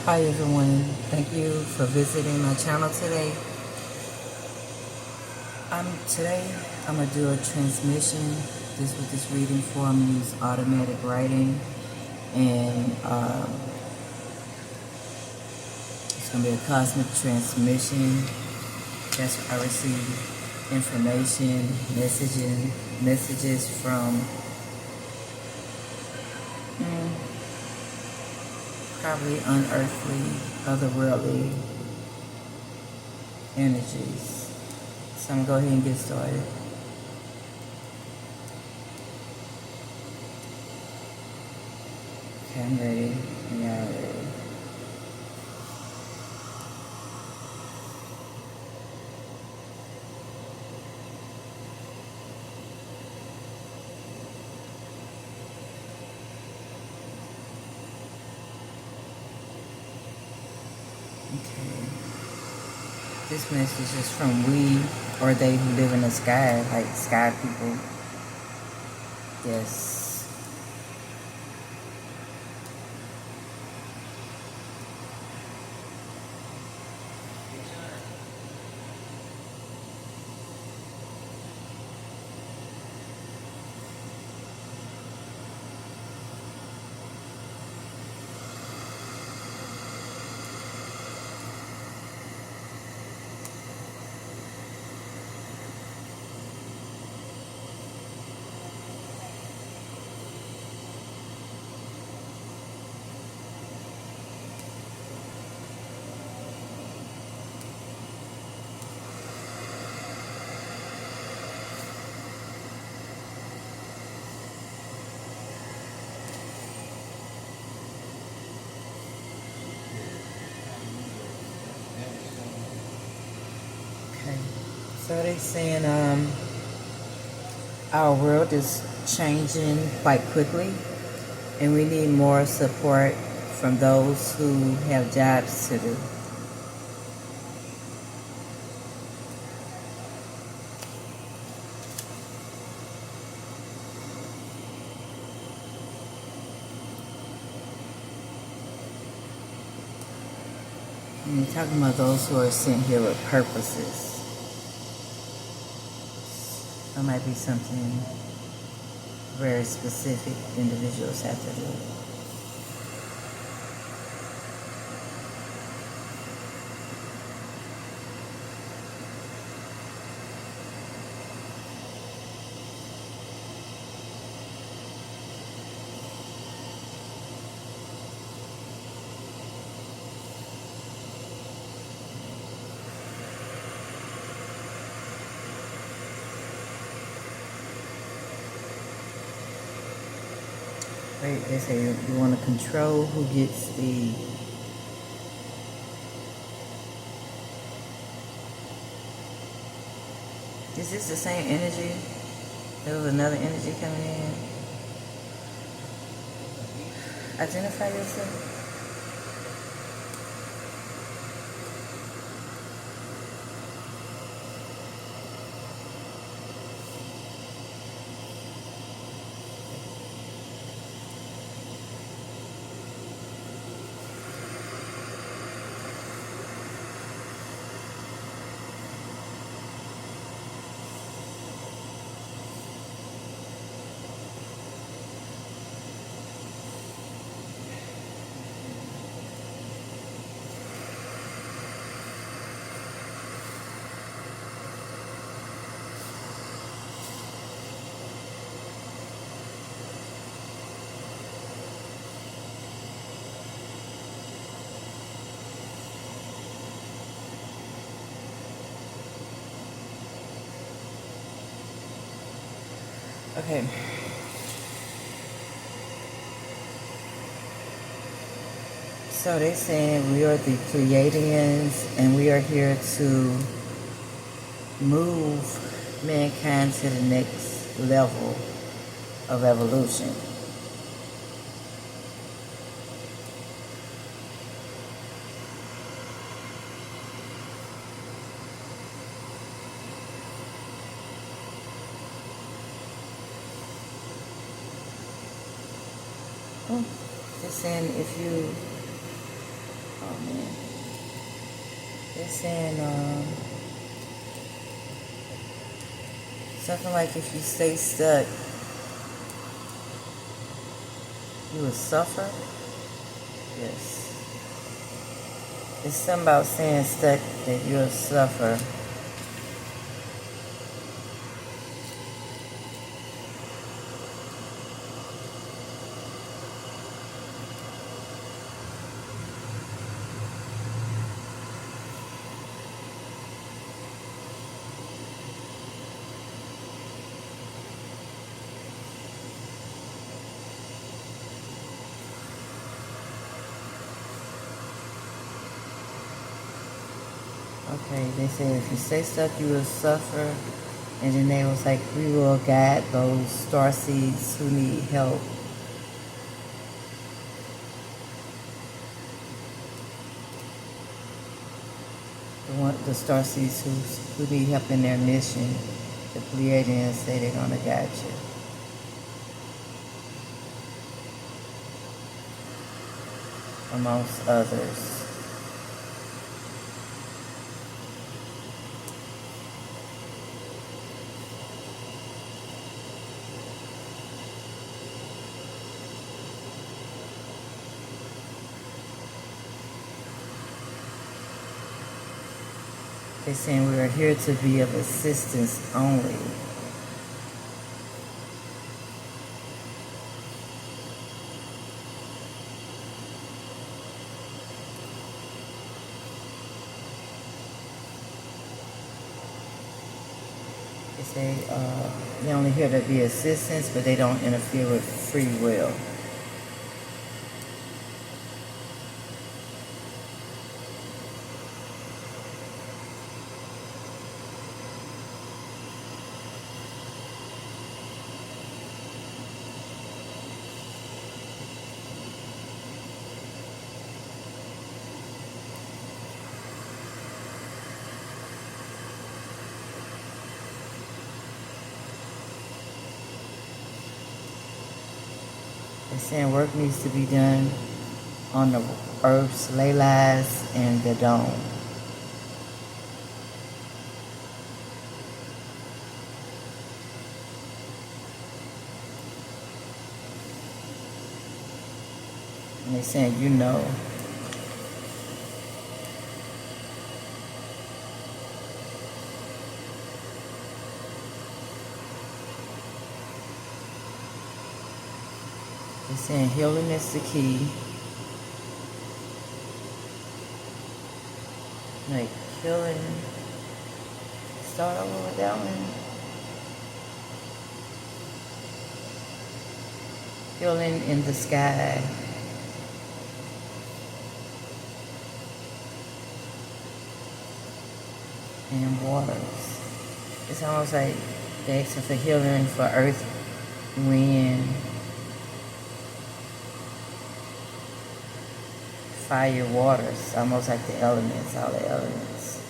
Hi everyone, thank you for visiting my channel today. Today I'm gonna do a transmission. This with this reading for I'm gonna use automatic writing, and it's gonna be a cosmic transmission. That's where I receive information, messages from probably unearthly, otherworldly energies. So I'm gonna go ahead and get started. Okay, I'm ready. Yeah, I'm ready. Okay. This message is from we or they who live in the sky, like sky people. Yes. Okay. So they saying our world is changing quite quickly, and we need more support from those who have jobs to do. And you're talking about those who are sent here with purposes. That might be something very specific individuals have to do. Right, they say you want to control who gets the Is this the same energy? There was another energy coming in. Identify yourself. Okay. So they're saying we are the Pleiadians, and we are here to move mankind to the next level of evolution. Oh, they're saying if you Oh man. They're saying something like if you stay stuck, you will suffer. Yes. It's something about saying stuck that you'll suffer. Okay, they say if you stay stuck, you will suffer. And then they was like, we will guide those starseeds who need help. The starseeds who need help in their mission. The Pleiadians say they're going to guide you. Amongst others. They're saying we are here to be of assistance only. They say they're only here to be assistance, but they don't interfere with free will. They're saying work needs to be done on the Earth's ley lines and the dome. And they're saying, you know. They're saying healing is the key. Like healing. Start over with that one. Healing in the sky. And waters. It's almost like they're asking for healing for earth, wind, fire, waters, almost like the elements, all the elements.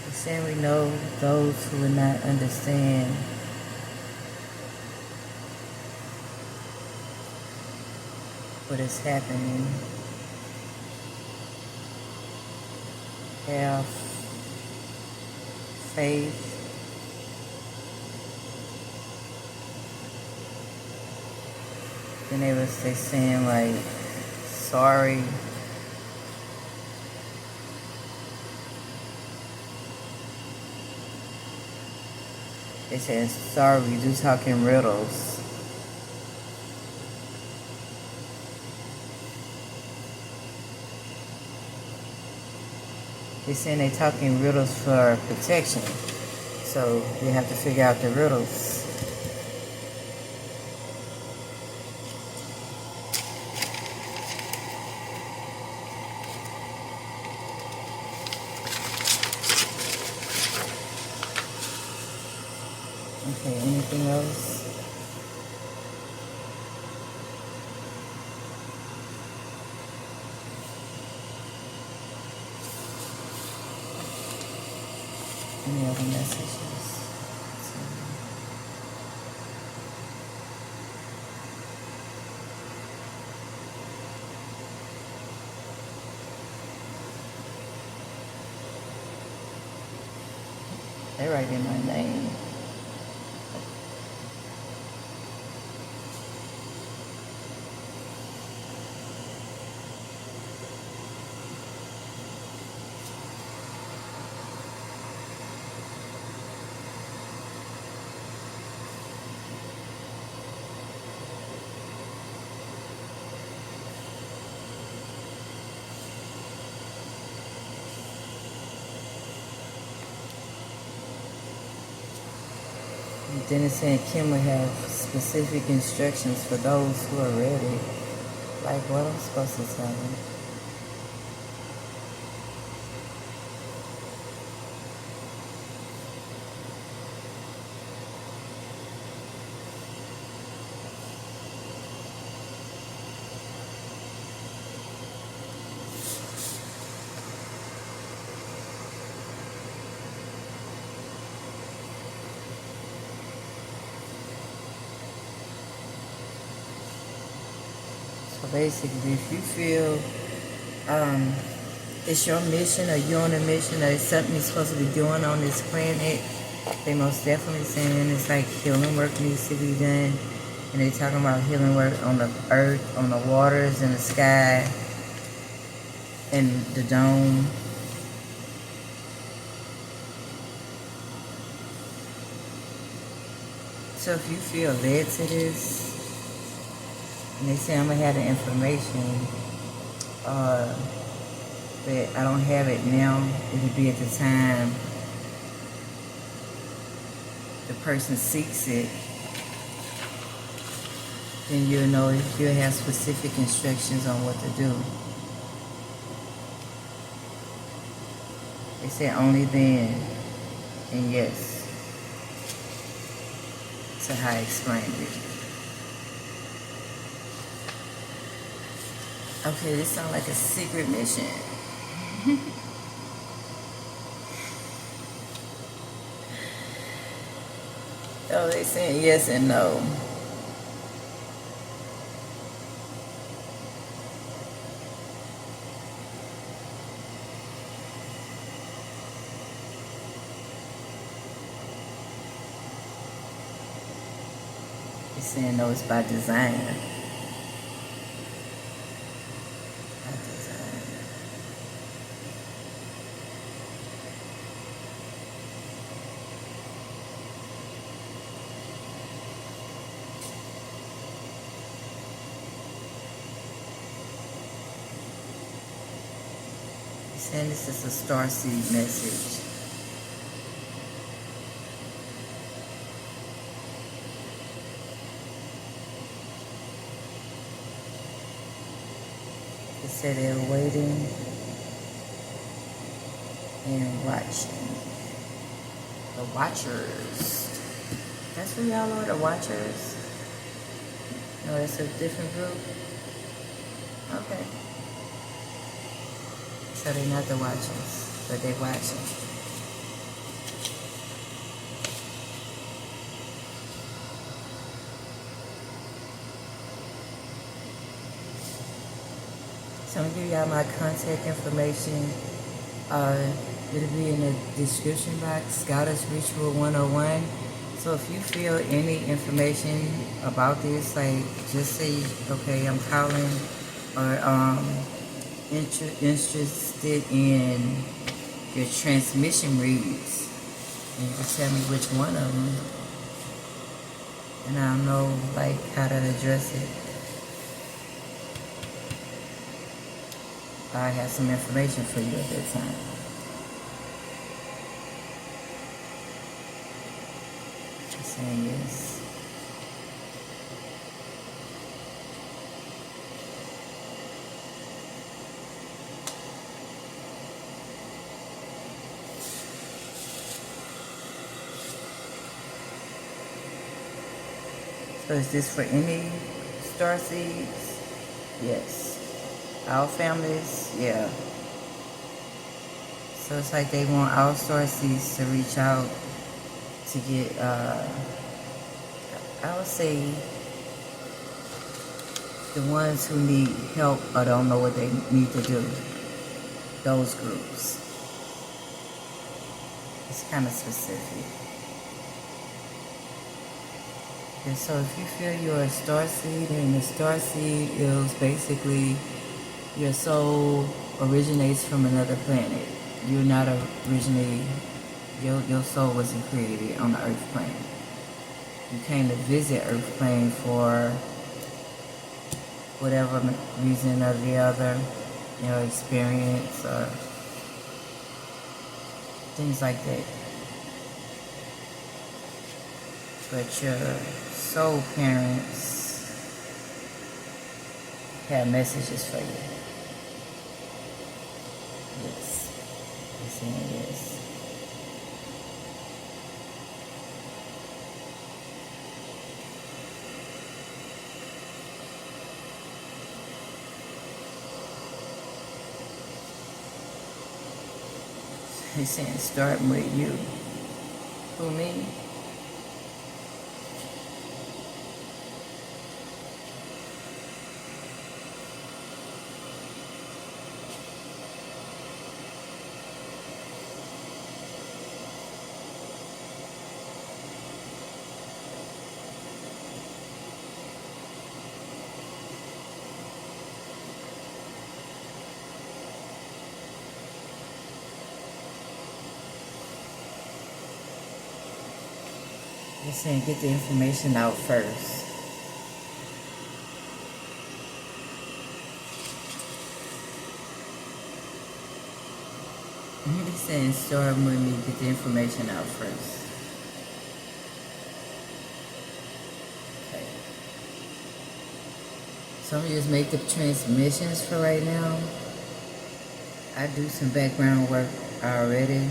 He's saying we know those who will not understand what is happening have faith. Then they saying like sorry. They saying sorry, we do talk in riddles. They're saying they're talking riddles for protection. So we have to figure out the riddles. Okay, anything else? any other messages. They're writing my name. Then it's saying Kim will have specific instructions for those who are ready. Like what I'm supposed to tell them. So basically, if you feel it's your mission or you're on a mission or it's something you're supposed to be doing on this planet, they most definitely saying it's like healing work needs to be done. And they talking about healing work on the earth, on the waters, in the sky, and the dome. So if you feel led to this, and they say I'm going to have the information, but I don't have it now. It'll be at the time the person seeks it. Then you'll know if you'll have specific instructions on what to do. They say only then, and yes, to how I explained it. Okay, this sounds like a secret mission. Oh, they saying yes and no. They're saying no, it's by design. And this is a starseed message. They said they're waiting and watching. The Watchers. That's who y'all are, the Watchers? No, it's a different group? Okay. So they're not the Watchers, but they're watching. So I'm gonna give y'all my contact information. It'll be in the description box, Goddess Ritual 101. So if you feel any information about this, like just say, okay, I'm calling, or interested in your transmission reads, and you can tell me which one of them, and I'll know like how to address it. I have some information for you at that time. Saying yes. So is this for any starseeds? Yes. All families? Yeah. So So it's like they want all starseeds to reach out to get, I would say, the ones who need help or don't know what they need to do. Those groups. It's kind of specific. And so if you feel you're a starseed, and the starseed is basically your soul originates from another planet. You're not originating, your soul wasn't created on the earth plane. You came to visit earth plane for whatever reason or the other, experience or things like that. But your soul parents have messages for you. Yes. I'm saying yes. He's saying starting with you. Who, me? He's saying get the information out first. He's saying start with me, get the information out first. Okay. So I'm gonna just make the transmissions for right now. I do some background work already.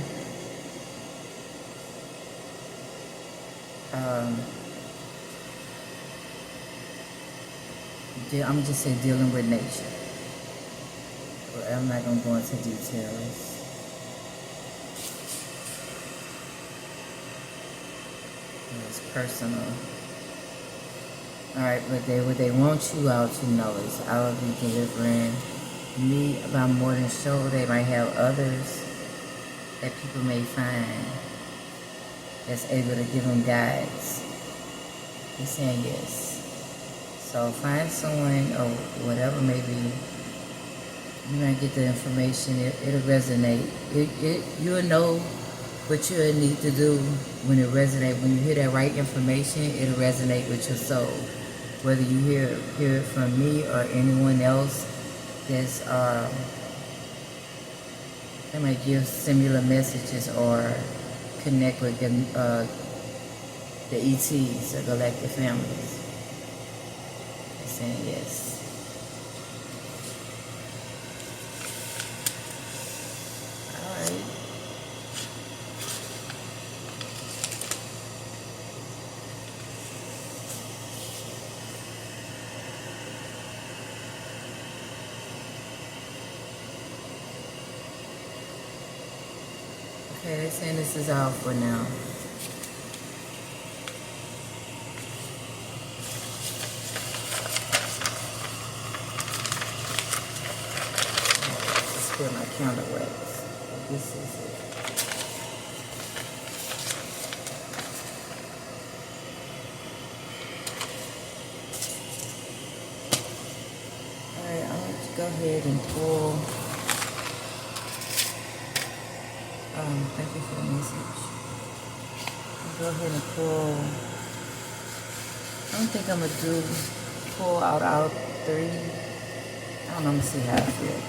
I'm just say dealing with nature. But I'm not gonna go into details. It's personal. Alright, but what they want you all to know is I will be delivering me about more than show. They might have others that people may find that's able to give them guides. He's saying yes. So find someone or whatever maybe you might get the information. It'll resonate. You'll know what you need to do when it resonates. When you hear that right information, it'll resonate with your soul. Whether you hear it from me or anyone else that's they might give similar messages or connect with the ETs, the Galactic Families. They're saying yes. Alright. Okay, they're saying this is all for now. My counterweights. This is it. Alright, I'll let you go ahead and pull. Thank you for the message. I'll go ahead and pull. I don't think I'm going to pull out all three. I don't know, I'm going to see how I feel.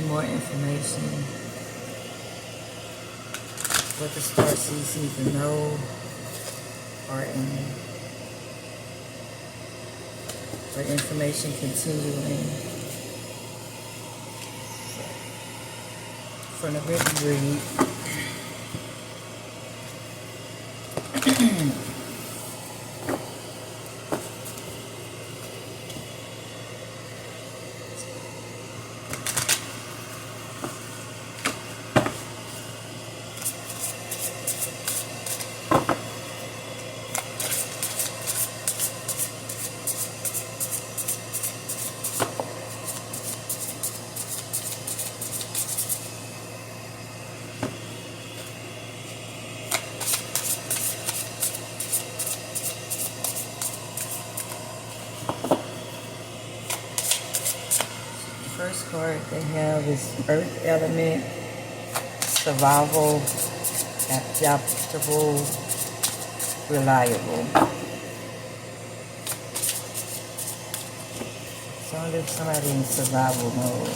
More information, what the starseeds need to know, or for information continuing. from the written read. First card they have is Earth Element, Survival, Adaptable, Reliable. So if somebody in survival mode,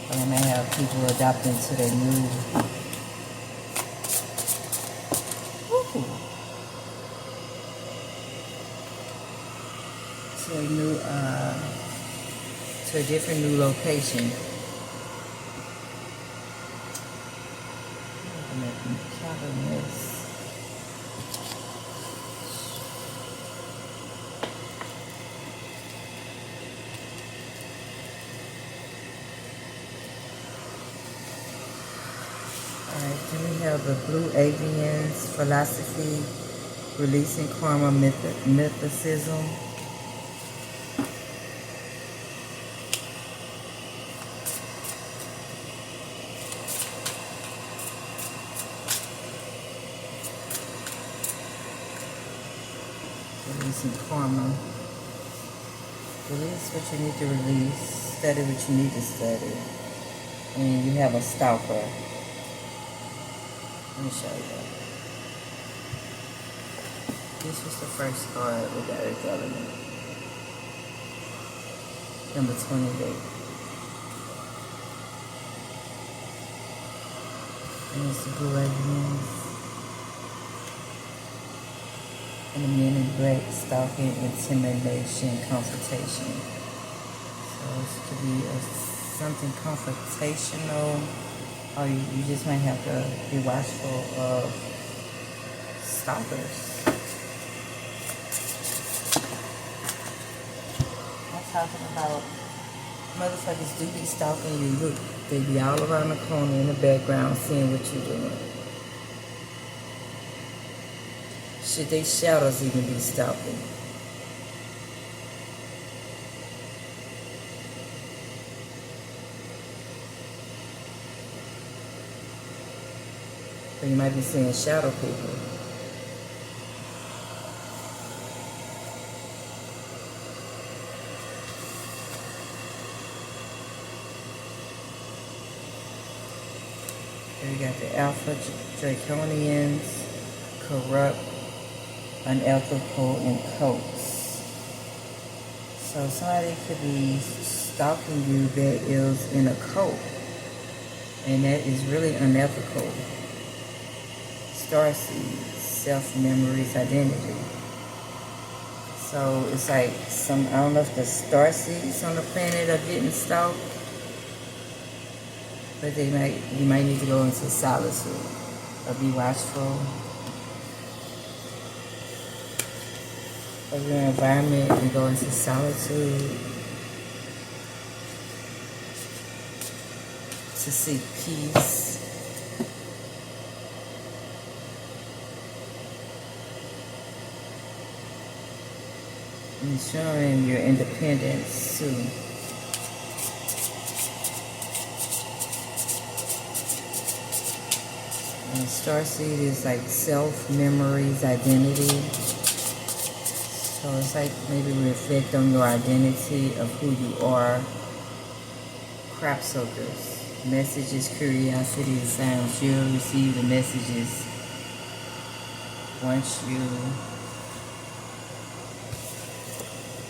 they may have people adapting to their new to a different new location. Alright, then we have the Blue Avians, Philosophy, Releasing Karma, Mythicism. Releasing karma. Release what you need to release. Study what you need to study. And you have a stalker. Let me show you. This was the first card with the Earth Element. Number 28. And it's the Blue Avians. And the Men in Black, Stalking, Intimidation, Confrontation. So this could be something confrontational, or you just might have to be watchful of stalkers. I'm talking about motherfuckers do be stalking you. Look, they be all around the corner in the background seeing what you're doing. Should they shadows even be stalking? But you might be seeing shadow people. Here we got the Alpha Draconians, Corrupt, Unethical, and Cults. So somebody could be stalking you that is in a cult, and that is really unethical. Starseeds, self-memories, identity. So it's like I don't know if the starseeds on the planet are getting stalked, but you might need to go into solitude or be watchful of your environment and go into solitude to seek peace. Ensuring your independence too. And starseed is like self, memories, identity. So it's like maybe reflect on your identity of who you are. Crop soakers. Messages, curiosity, and sounds. You'll receive the messages once you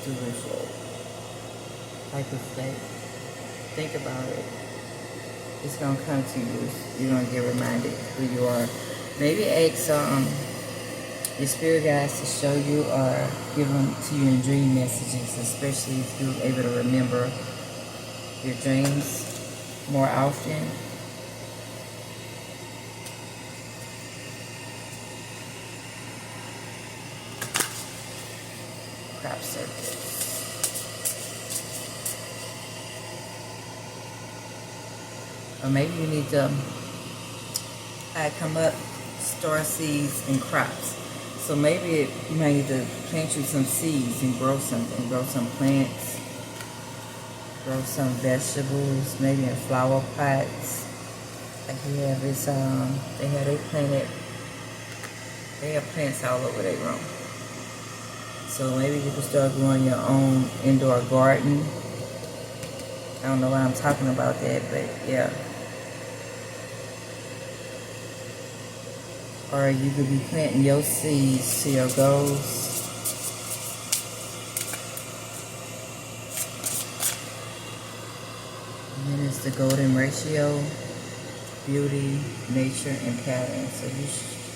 do ritual. Like reflect. Think about it. It's going to come to you. You're going to get reminded who you are. Maybe ask your spirit guides to show you or give them to you in dream messages, especially if you're able to remember your dreams more often. crop circles. Or maybe you need to come up star seeds and crops. So maybe you might need to plant you some seeds and grow something. Grow some plants. Grow some vegetables, maybe in flower pots. Like you have this, they have plants all over their room. So maybe you can start growing your own indoor garden. I don't know why I'm talking about that, but yeah. Or you could be planting your seeds to your goals. And then it's the golden ratio, beauty, nature, and pattern. So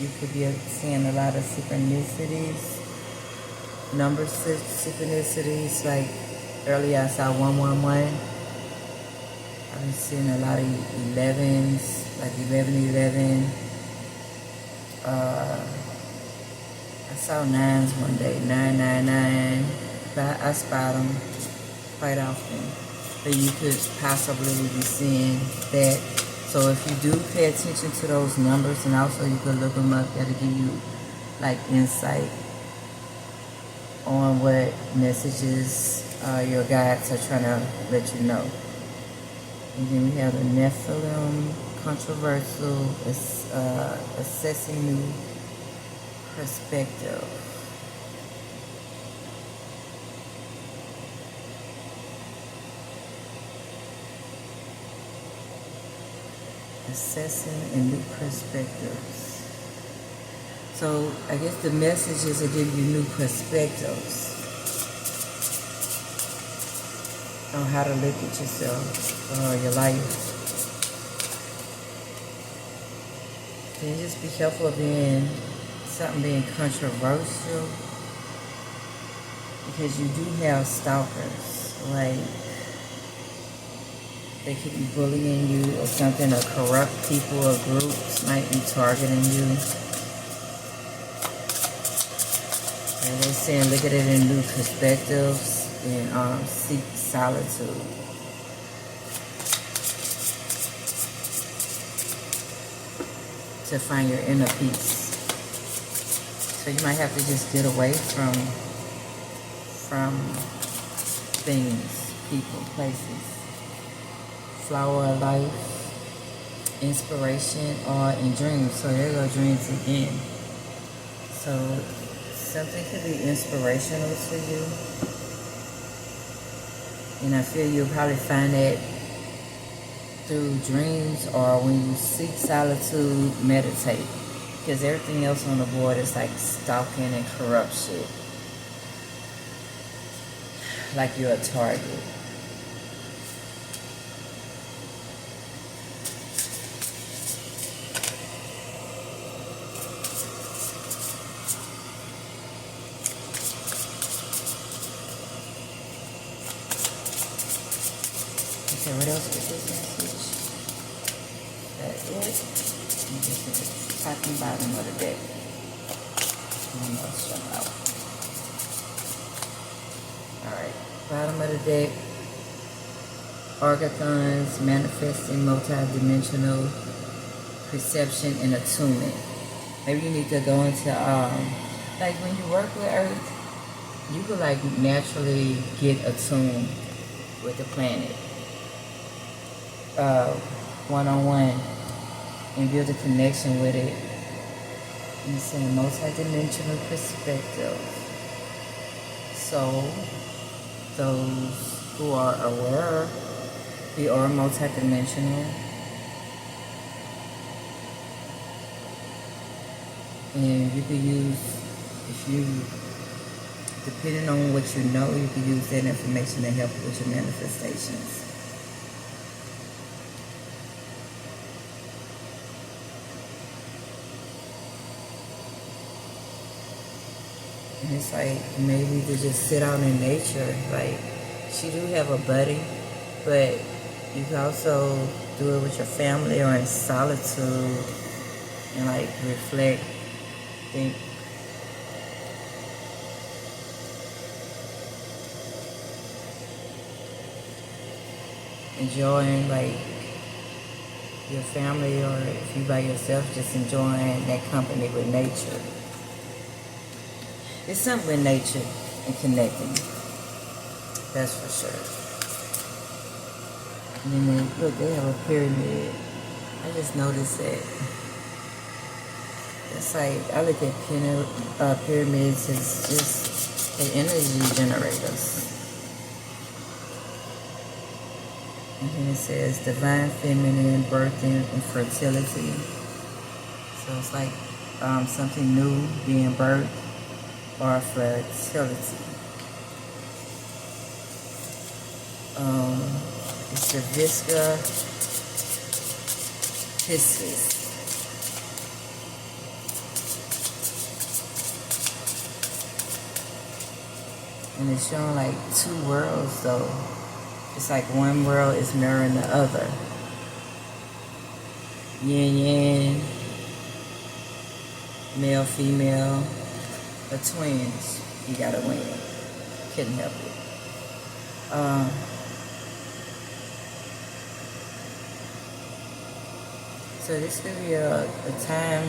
you could be seeing a lot of synchronicities, number synchronicities. Like earlier I saw 111. I've been seeing a lot of 11s, like 1111. I saw 9s one day, 999. I spot them quite often. But you could possibly be seeing that. So if you do pay attention to those numbers, and also you could look them up, that'll give you like insight on what messages your guides are trying to let you know. And then we have the Nephilim, controversial, assessing new perspective. Assessing and new perspectives. So I guess the messages will give you new perspectives on how to look at yourself or your life. Then just be careful of something being controversial, because you do have stalkers. Like, they could be bullying you or something, or corrupt people or groups might be targeting you. And they're saying look at it in new perspectives and seek solitude. To find your inner peace. So you might have to just get away from things, people, places. Flower of life, inspiration, or in dreams. So there go dreams again. So something could be inspirational to you. And I feel you'll probably find that through dreams or when you seek solitude, meditate. Because everything else on the board is like stalking and corrupt shit. Like you're a target. Okay, what else was this message? That's it. And this is the top and bottom of the deck. And let's jump out. Alright, bottom of the deck. Argathons, manifesting multi-dimensional perception and attunement. Maybe you need to go into, like when you work with Earth, you could like naturally get attuned with the planet. One-on-one and build a connection with it. And it's a multi-dimensional perspective. So those who are aware, we are multi-dimensional. And you could use, depending on what you know, you can use that information to help with your manifestations. And it's like maybe to just sit out in nature. Like, she do have a buddy, but you can also do it with your family or in solitude and like reflect, think. enjoying like your family, or if you by yourself, just enjoying that company with nature. It's something with nature and connecting. That's for sure. And then look, they have a pyramid. I just noticed that. It's like, I look at pyramids as just the energy generators. And then it says divine feminine, birthing, and fertility. So it's like something new being birthed, or fertility. It's the Visca Piscis. And it's showing like two worlds though. It's like one world is mirroring the other. Yin yang, male, female, or twins. You gotta win. Couldn't help it. So this could be a time.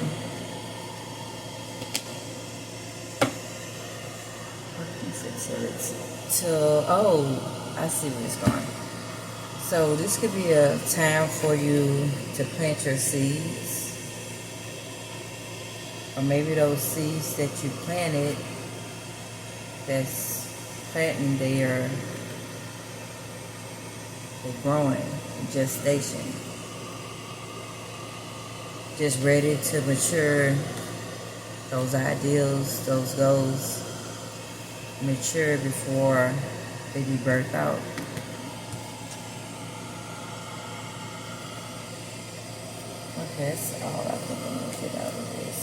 I see where it's going. So this could be a time for you to plant your seeds, or maybe those seeds that you planted, that's planting, they're growing in gestation, just ready to mature. Those ideals, those goals, mature before they be birthed out. Okay, that's all I think I'm going to get out of this.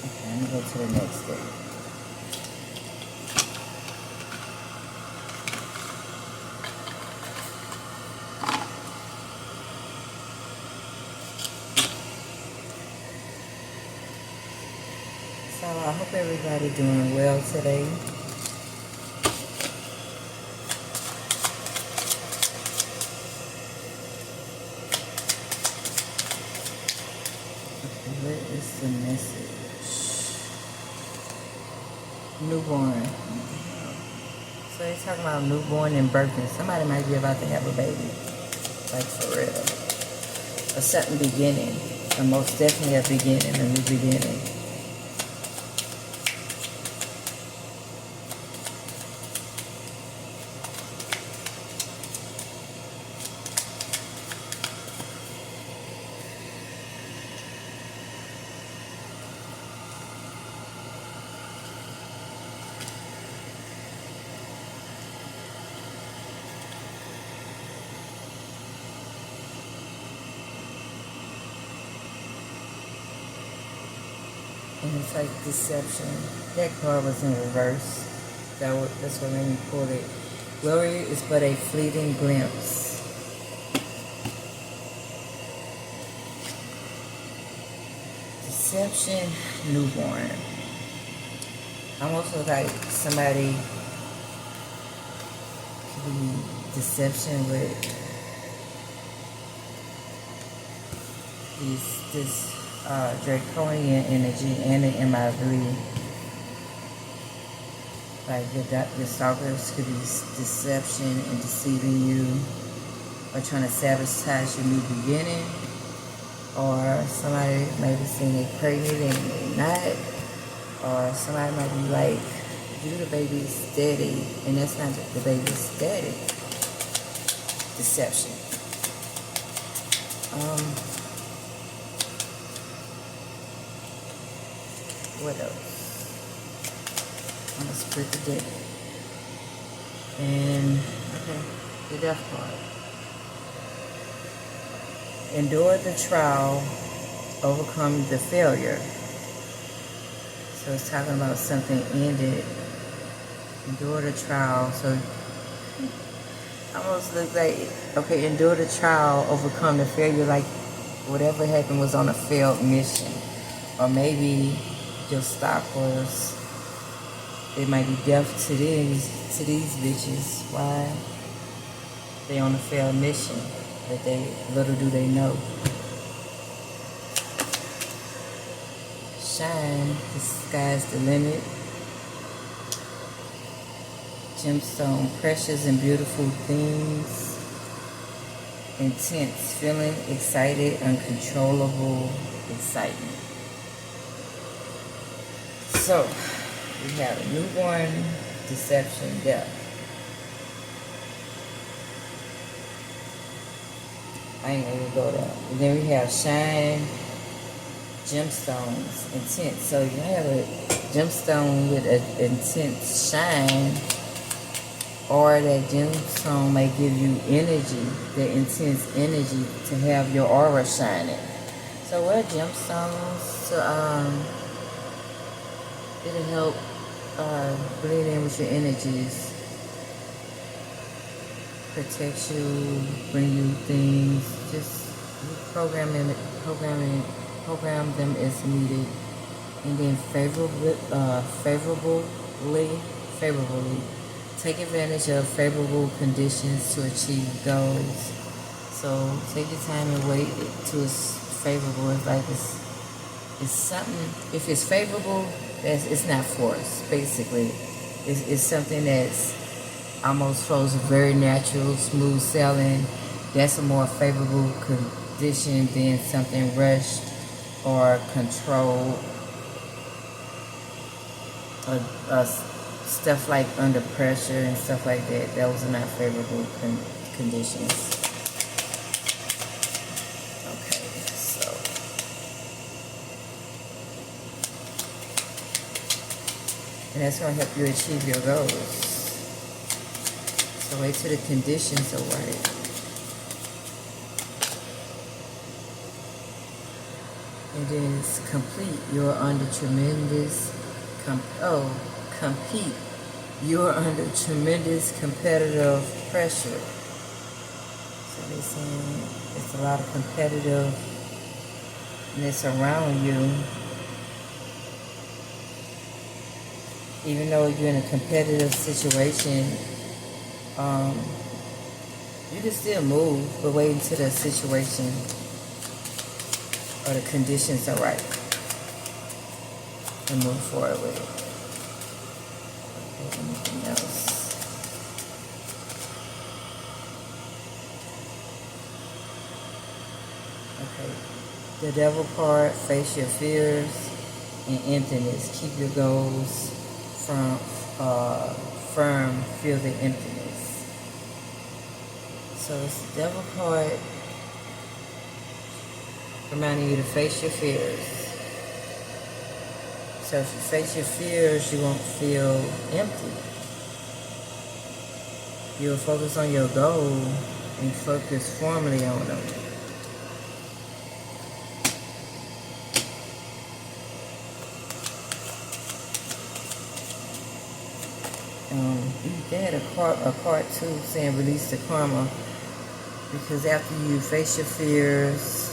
Okay, I'm going to go to the next day. So I hope everybody doing well today. What is the message? Newborn. So they're talking about newborn and birthing. Somebody might be about to have a baby. Like for real. A certain beginning. And most definitely a beginning, a new beginning. And it's like deception. That card was in reverse. That's what made me pull it. Glory is but a fleeting glimpse. Deception, newborn. Almost like somebody could be deception with this draconian energy and the MIV. Like the stalkers could be deception and deceiving you, or trying to sabotage your new beginning, or somebody might be saying they're pregnant and they're not, or somebody might be like, you the baby's daddy, and that's not the baby's daddy. Deception. What else? I'm gonna split the deck. And, okay, the death card. Endure the trial, overcome the failure. So it's talking about something ended. Endure the trial. So almost looks like, okay, endure the trial, overcome the failure, like whatever happened was on a failed mission. Or maybe your stock was, it might be death to these bitches. Why? They on a failed mission, but little do they know. Shine, the sky's the limit. Gemstone, precious and beautiful things. Intense, feeling excited, uncontrollable excitement. So, we have a newborn, deception, death. I ain't gonna go there. And then we have shine, gemstones, intense. So you have a gemstone with an intense shine, or that gemstone may give you energy, the intense energy to have your aura shining. So wear gemstones to it'll help blend in with your energies, protect you, bring you things, just program them as needed, and then favorably take advantage of favorable conditions to achieve goals. So take your time and wait till it's favorable. It's like it's something. If it's favorable, it's not forced. Basically, it's something that's almost flows very natural, smooth sailing. That's a more favorable condition than something rushed or controlled. Stuff like under pressure and stuff like that. Those are not favorable conditions. Okay, so and that's going to help you achieve your goals. So wait till the conditions are right. And then it's complete. You're under tremendous compete. You're under tremendous competitive pressure. So they're saying it's a lot of competitiveness around you. Even though you're in a competitive situation, you can still move, but wait until the situation or the conditions are right and move forward with it. Okay, anything else? Okay, the devil card, face your fears and emptiness. Keep your goals firm, feel the emptiness. So it's the devil card reminding you to face your fears. So if you face your fears, you won't feel empty. You'll focus on your goal and focus formally on them. They had a card too saying release the karma, because after you face your fears,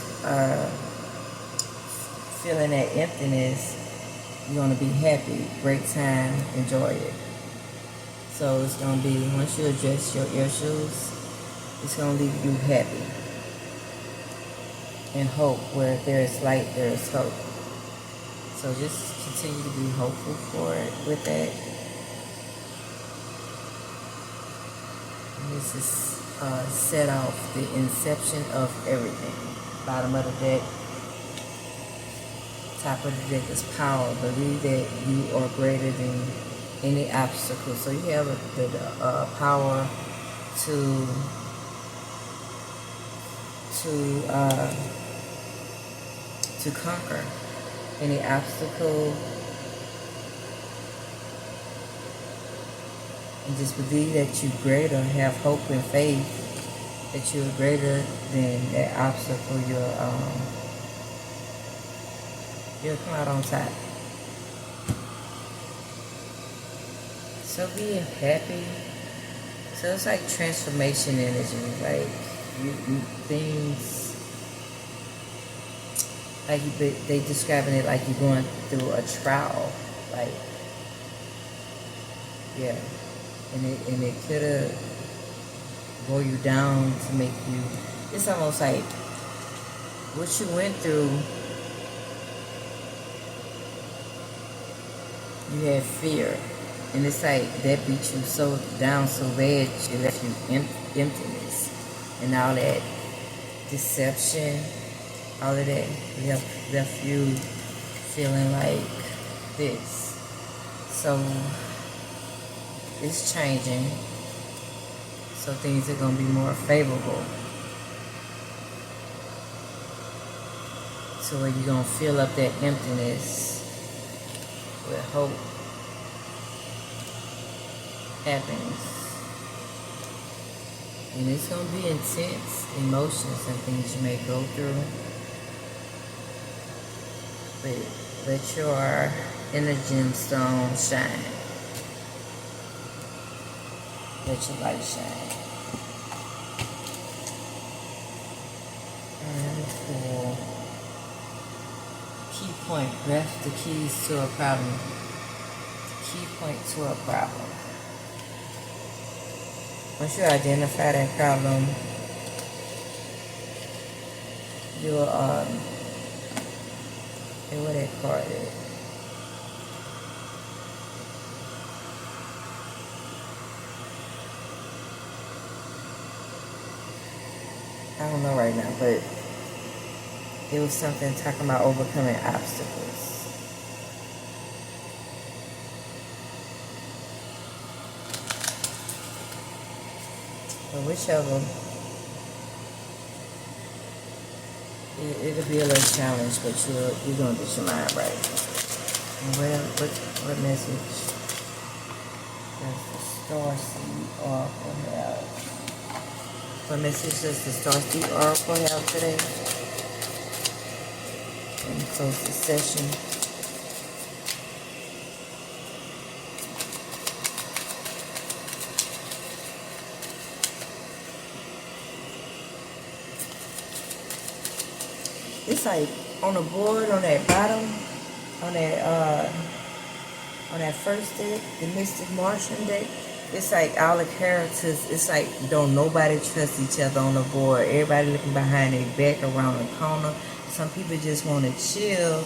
feeling that emptiness, you're going to be happy, great time, enjoy it. So it's going to be, once you address your issues, it's going to leave you happy and hope. Where there is light, there is hope. So just continue to be hopeful for it with that. And this is set off the inception of everything. Bottom of the deck. Top of the deck is power. Believe that you are greater than any obstacle. So you have the power to conquer any obstacle, and just believe that you're greater. Have hope and faith that you're greater than that obstacle. You'll come out on top. So being happy. So it's like transformation energy. Like things, like they describing it like you're going through a trial. Like, yeah. And it could have bore you down, to make you, it's almost like what you went through, you had fear. And it's like that beat you so down so bad, it left you emptiness. And all that deception, all of that left you feeling like this. So it's changing. So things are going to be more favorable. So where you're going to fill up that emptiness with hope, happiness. And it's going to be intense emotions and things you may go through. But let your inner gemstone shine. Let your light shine. And for key point, grasp the keys to a problem. Key point to a problem. Once you identify that problem, you'll what they call it? I don't know right now, but it was something talking about overcoming obstacles. But whichever, it'll be a little challenge, but you're gonna get your mind right. And what message does the starseed oracle have? What message does the starseed oracle have today? And close the session. It's like on the board on that bottom, on that first deck, the Mystic Martian deck, it's like all the characters, it's like don't nobody trust each other on the board. Everybody looking behind their back around the corner. Some people just want to chill,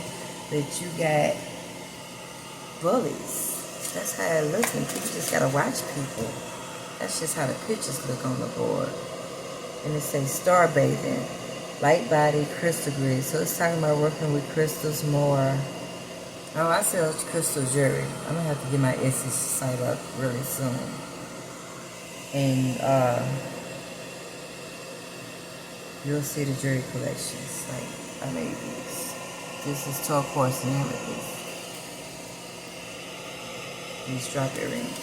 but you got bullies. That's how it looks, and people just gotta watch people. That's just how the pictures look on the board. And it says star bathing. Light body, crystal grid. So it's talking about working with crystals more. Oh, I sell crystal jewelry. I'm going to have to get my Etsy site up really soon. And you'll see the jewelry collections. Like, I made these. This is turquoise and amethyst. These drop earrings.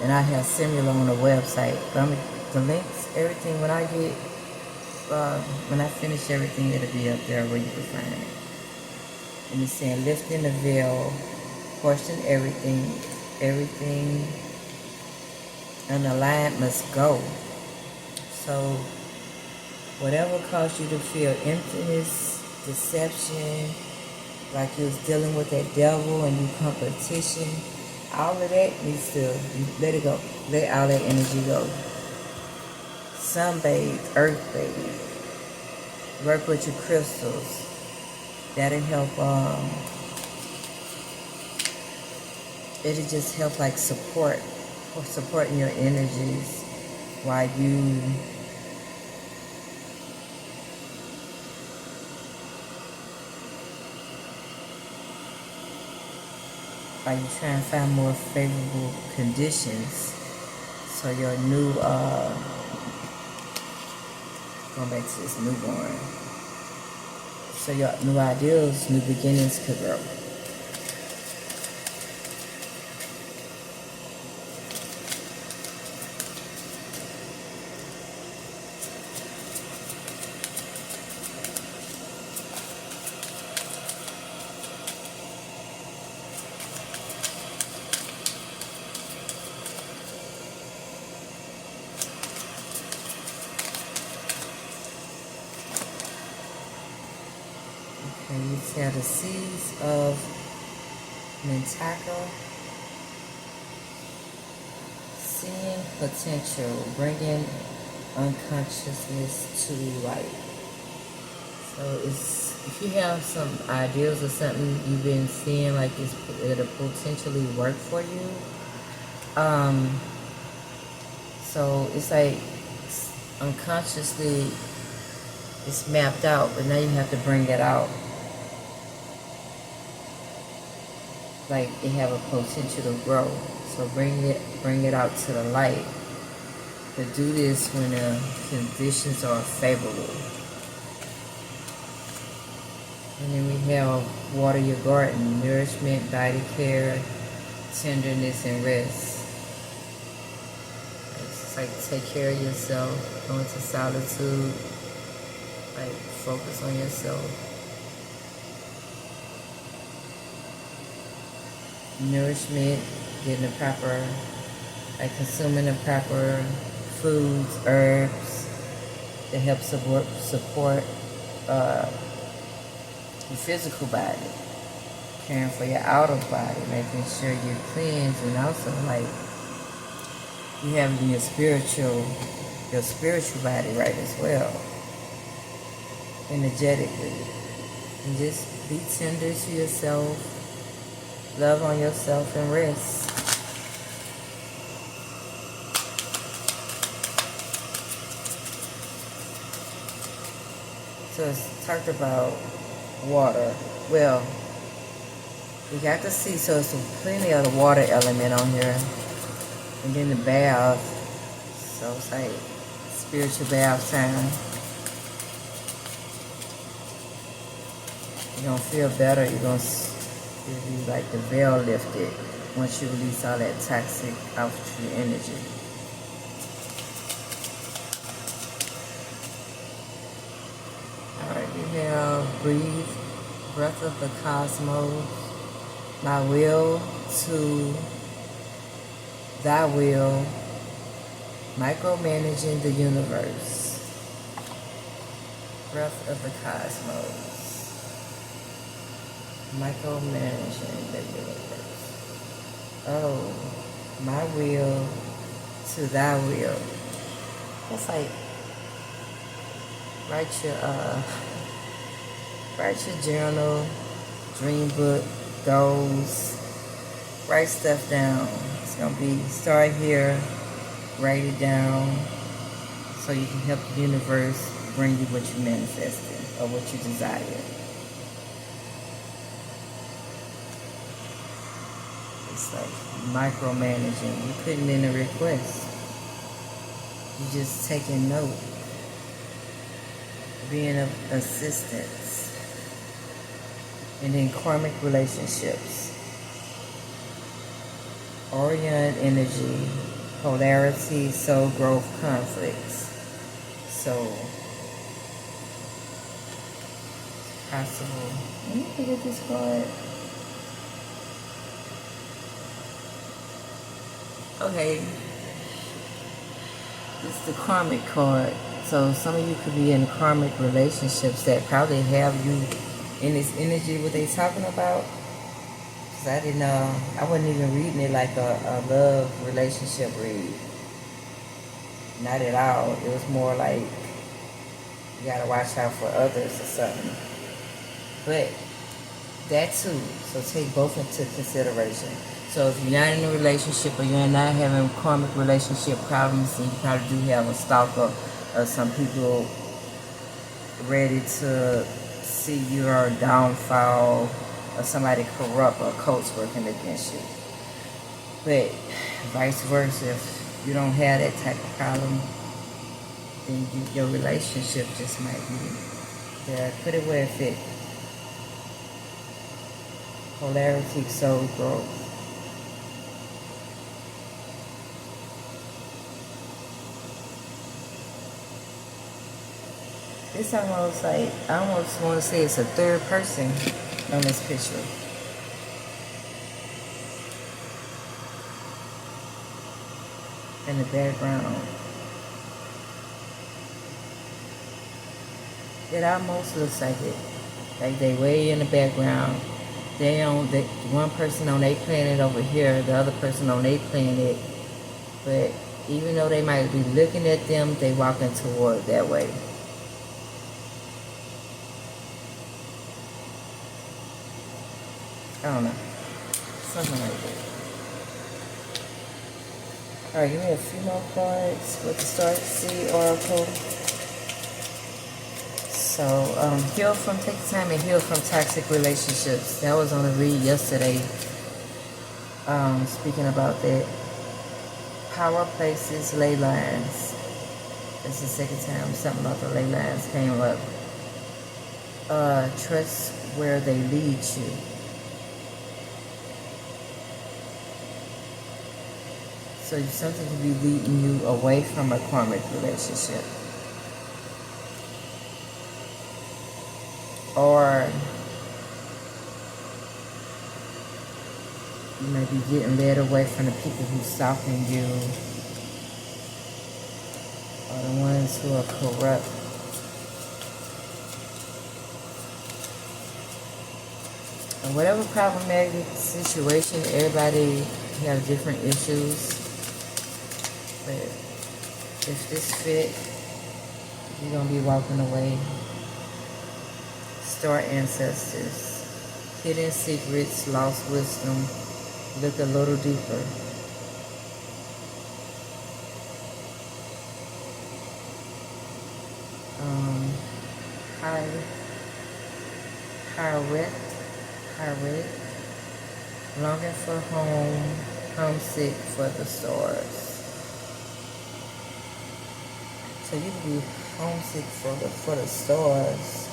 And I have similar on the website. But the links, everything, when I finish everything, it'll be up there where you can find it. And it's saying, lifting the veil, question everything unaligned must go. So, whatever caused you to feel emptiness, deception, like you was dealing with that devil and you competition, all of that needs to, let it go. Let all that energy go. Sunbathe, earth bathe, work with your crystals. That'll help, it'll just help like supporting your energies while you try and find more favorable conditions. So your new, going back to this newborn. So your new ideals, new beginnings could grow. And you tell the seeds of Mintaka seeing potential, bringing unconsciousness to light. So if you have some ideas or something you've been seeing like it'll potentially work for you, so it's like unconsciously it's mapped out, but now you have to bring it out. Like it have a potential to grow. So bring it out to the light. But do this when the conditions are favorable. And then we have water your garden, nourishment, body care, tenderness, and rest. It's like take care of yourself, go into solitude, like focus on yourself. Nourishment, getting the proper, like consuming the proper foods, herbs that help support your physical body, caring for your outer body, making sure you're cleansed, and also like you having your spiritual body right as well, energetically. And just be tender to yourself, love on yourself, and rest. So it's talked about water. Well, we got to see, so it's plenty of the water element on here. And then the bath. So it's like spiritual bath time. You're going to feel better. You'll be like the veil lifted once you release all that toxic altitude energy. Alright, we have breathe, breath of the cosmos, my will to thy will, micromanaging the universe. Breath of the cosmos, micromanaging the universe. Oh, my will to thy will. It's like write your journal, dream book, goals, write stuff down. It's gonna be start here, write it down, so you can help the universe bring you what you manifested or what you desire. It's like micromanaging. You're putting in a request. You're just taking note. Being of assistance. And then karmic relationships. Orion energy, polarity, soul growth, conflicts. So, possible. Let me look at this card. Okay. It's the karmic card. So some of you could be in karmic relationships that probably have you in this energy, what they talking about. Because I didn't know, I wasn't even reading it like a love relationship read. Not at all. It was more like you gotta watch out for others or something. But that too, so take both into consideration. So if you're not in a relationship or you're not having karmic relationship problems, then you probably do have a stalker or some people ready to see your downfall or somebody corrupt or cults working against you. But vice versa, if you don't have that type of problem, then your relationship just might be there. Put it where it fits. Polarity, soul growth. It's almost like, I almost want to say it's a third person on this picture. In the background. It almost looks like it. Like they way in the background. One person on their planet over here, the other person on their planet, But even though they might be looking at them, they walking toward that way. I don't know. Something like that. Alright, give me a few more cards with the Starseed Oracle. So, take time and heal from toxic relationships. That was on the read yesterday. Speaking about that. Power places, ley lines. That's the second time something about the ley lines came up. Trust where they lead you. So something could be leading you away from a karmic relationship. Or you may be getting led away from the people who soften you, or the ones who are corrupt. And whatever problematic situation, everybody have different issues. But if this fit, you're going to be walking away. Star ancestors, hidden secrets, lost wisdom. Look a little deeper. Harriet, longing for home, homesick for the stars. So you can be homesick for the stars.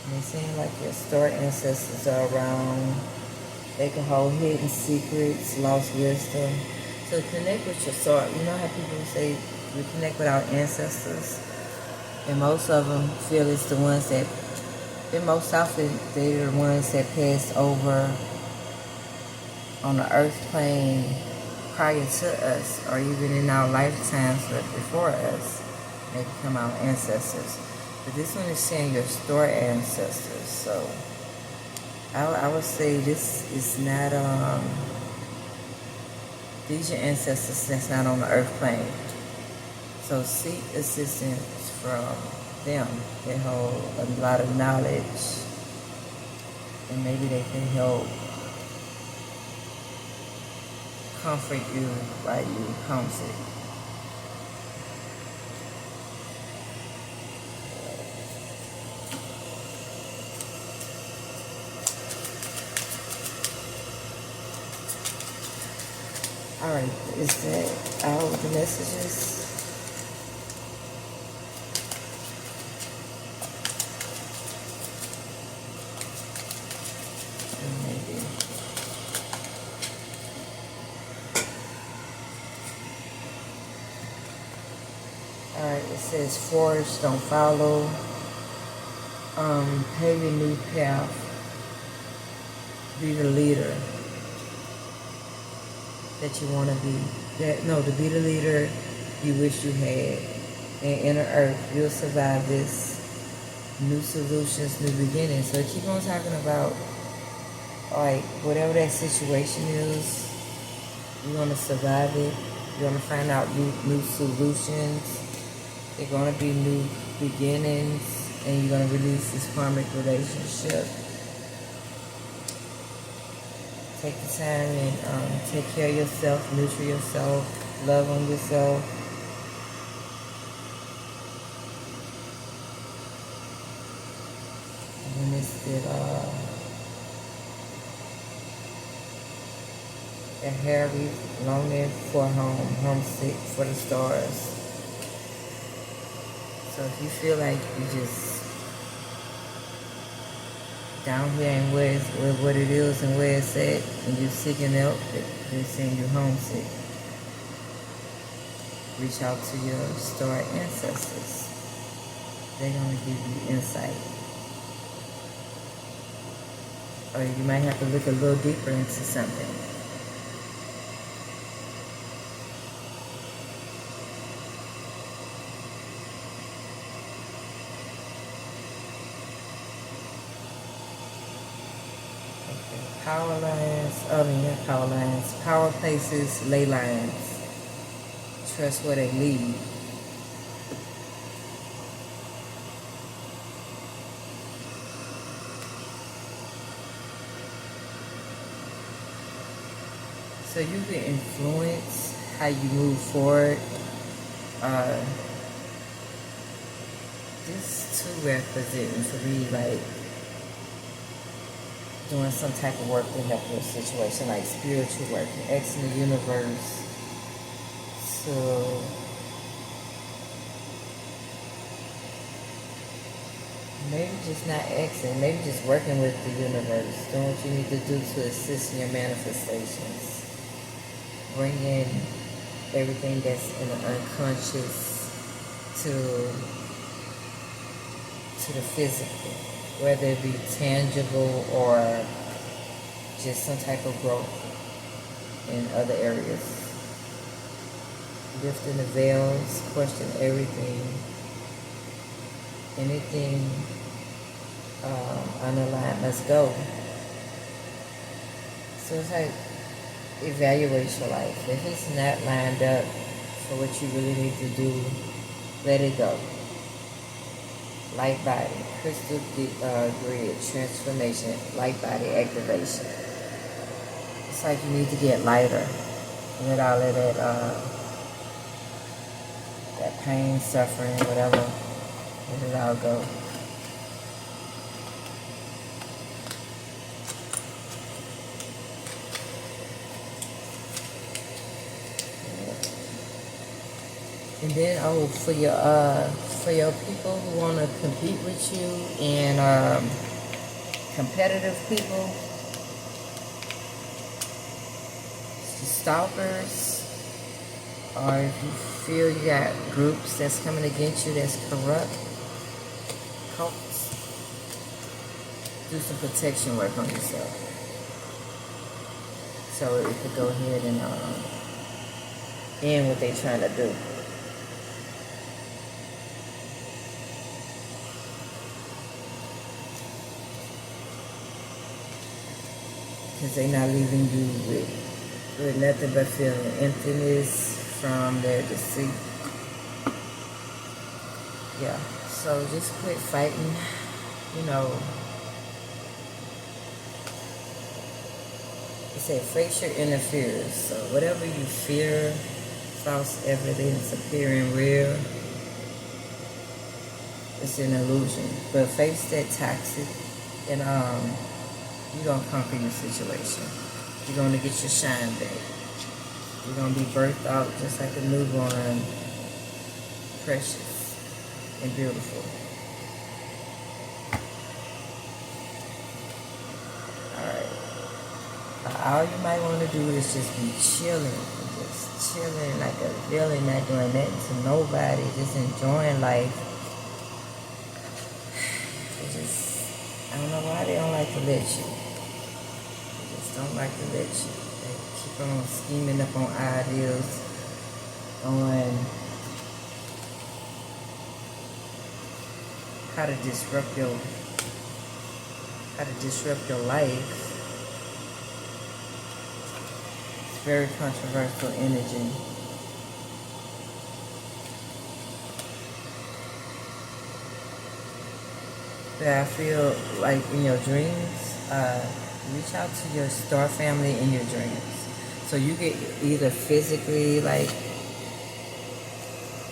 And it seems like your star ancestors are around. They can hold hidden secrets, lost wisdom. So connect with your star. You know how people say we connect with our ancestors? And most of them feel it's the ones that, and most often they're the ones that passed over on the earth plane prior to us, or even in our lifetimes but before us. They become our ancestors. But this one is saying your star ancestors. So I would say this is not, these are ancestors that's not on the earth plane. So seek assistance from them. They hold a lot of knowledge, and maybe they can help comfort you while you homesick. Alright, is that all of the messages? Maybe. Alright, it says forge, don't follow. Pave a new path. Be the leader that you want to be. To be the leader you wish you had. And inner earth, you'll survive this. New solutions, new beginnings. So keep on talking about, like, whatever that situation is, you're going to survive it. You're going to find out new solutions. They're going to be new beginnings. And you're going to release this karmic relationship. Take the time and take care of yourself, nurture yourself, love on yourself. And then it's a hairy longing for home, homesick for the stars. So if you feel like you just down here and where what it is and where it's at, and you're seeking help, they're saying you're homesick. Reach out to your star ancestors. They're going to give you insight. Or you might have to look a little deeper into something. Power lines, not power lines, power places, ley lines. Trust where they lead. So you can influence how you move forward. This too representing for me like doing some type of work to help your situation, like spiritual work, asking the universe to maybe just not asking, maybe just working with the universe, doing what you need to do to assist in your manifestations. Bring in everything that's in the unconscious to the physical, whether it be tangible or just some type of growth in other areas. Lifting the veils, question everything, anything unaligned must go. So it's like evaluate your life. If it's not lined up for what you really need to do, let it go. Light body, crystal grid, transformation, light body activation. It's like you need to get lighter. Let all of that pain, suffering, whatever, let it all go. And then for your people who want to compete with you and competitive people, stalkers, or if you feel you got groups that's coming against you that's corrupt, cults, do some protection work on yourself. So it could go ahead and end what they're trying to do. Because they're not leaving you with nothing but feeling emptiness from their deceit. Yeah, so just quit fighting, It said face your inner fears. So whatever you fear, false evidence appearing real, it's an illusion. But face that toxic and you're going to conquer your situation. You're going to get your shine back. You're going to be birthed out just like a newborn, precious and beautiful. Alright. All you might want to do is just be chilling. Just chilling like a villain, not doing nothing to nobody. Just enjoying life. I don't know why they don't like to let you. They just don't like to let you. They keep on scheming up on ideas, on how to disrupt your life. It's very controversial energy. That I feel like in your dreams, reach out to your star family in your dreams. So you get either physically, like,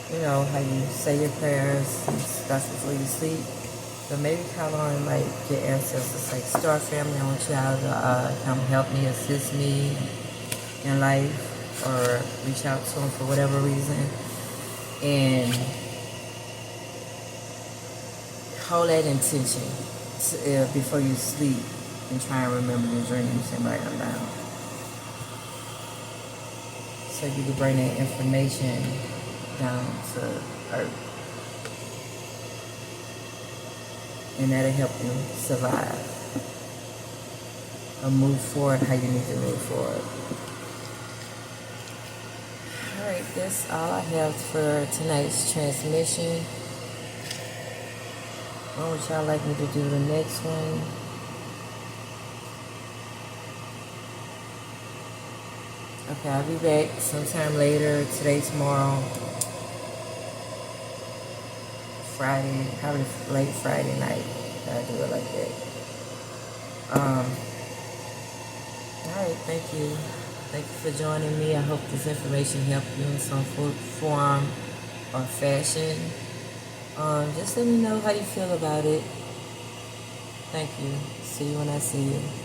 how you say your prayers and stuff before you sleep. But maybe call on, like, your ancestors, like, star family, I want you all to come help me, assist me in life, or reach out to them for whatever reason. And hold that intention before you sleep and try and remember your dreams and write them down. So you can bring that information down to earth. And that'll help you survive or move forward how you need to move forward. Alright, that's all I have for tonight's transmission. What would y'all like me to do the next one? Okay, I'll be back sometime later, today, tomorrow, Friday, probably late Friday night. I'll do it like that. Alright, thank you. Thank you for joining me. I hope this information helped you in some form or fashion. Just let me know how you feel about it. Thank you. See you when I see you.